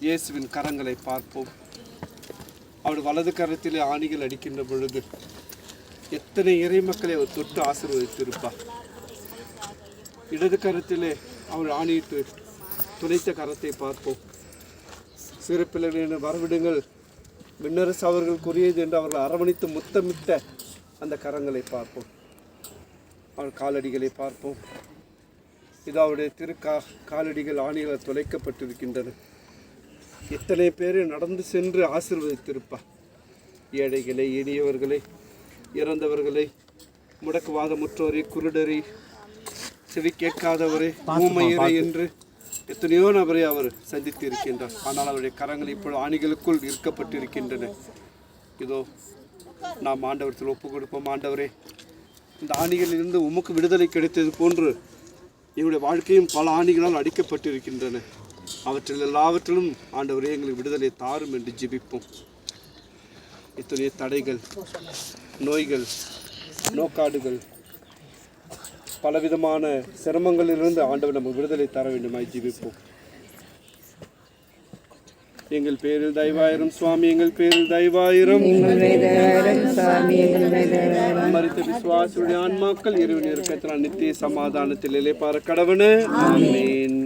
இயேசுவின் கரங்களை பார்ப்போம். அவர் வலது கரத்திலே ஆணிகள் அடிக்கின்ற பொழுது எத்தனை இறை மக்களை அவர் தொட்டு ஆசீர்வதித்திருப்பார். இடது கரத்திலே அவர் ஆணியிட்டு துணைத்த கரத்தை பார்ப்போம். சிறு பிள்ளைகளின் வரவிடுங்கள், விண்ணரசு அவர்களுக்குரியது என்று அவர்கள் அரவணைத்து முத்தமிட்ட அந்த கரங்களை பார்ப்போம். அவர் காலடிகளை பார்ப்போம். இது அவருடைய காலடிகள் ஆணிகளால் துளைக்கப்பட்டிருக்கின்றன. எத்தனை பேரை நடந்து சென்று ஆசீர்வதித்திருப்பார். ஏழைகளை, எளியவர்களை, இறந்தவர்களை, முடக்குவாதமுற்றோரை, குருடரை, செவி கேட்காதவரை, ஊமையரை என்று எத்தனையோ நபரை அவர் சந்தித்து இருக்கின்றார். ஆனால் அவருடைய கரங்கள் இப்பொழுது ஆணிகளுக்குள் இருக்கப்பட்டிருக்கின்றன. இதோ நாம் ஆண்டவரத்தில் ஒப்பு கொடுப்போம். ஆண்டவரே, இந்த ஆணிகளிலிருந்து உமக்கு விடுதலை கிடைத்தது போன்று எங்களுடைய வாழ்க்கையும் பல ஆணிகளால் அடிக்கப்பட்டிருக்கின்றன. அவற்றில் எல்லாவற்றிலும் ஆண்டவரே எங்களுக்கு விடுதலை தாரும் என்று ஜெபிப்போம். இத்தனைய தடைகள், நோய்கள், நோக்காடுகள், பலவிதமான சிரமங்களிலிருந்து ஆண்டவர் நமக்கு விடுதலை தர வேண்டுமாய் ஜெபிப்போம். எங்கள் பேரில் தயவாயிரும் சுவாமி, எங்கள் பேரில் தயவாயிரும். மரித்த விசுவாசியுடைய ஆன்மாக்கள் இறைவன் இருக்கத்தினால் நித்திய சமாதானத்தில் இளைப்பாற கடவனே. ஆமென்.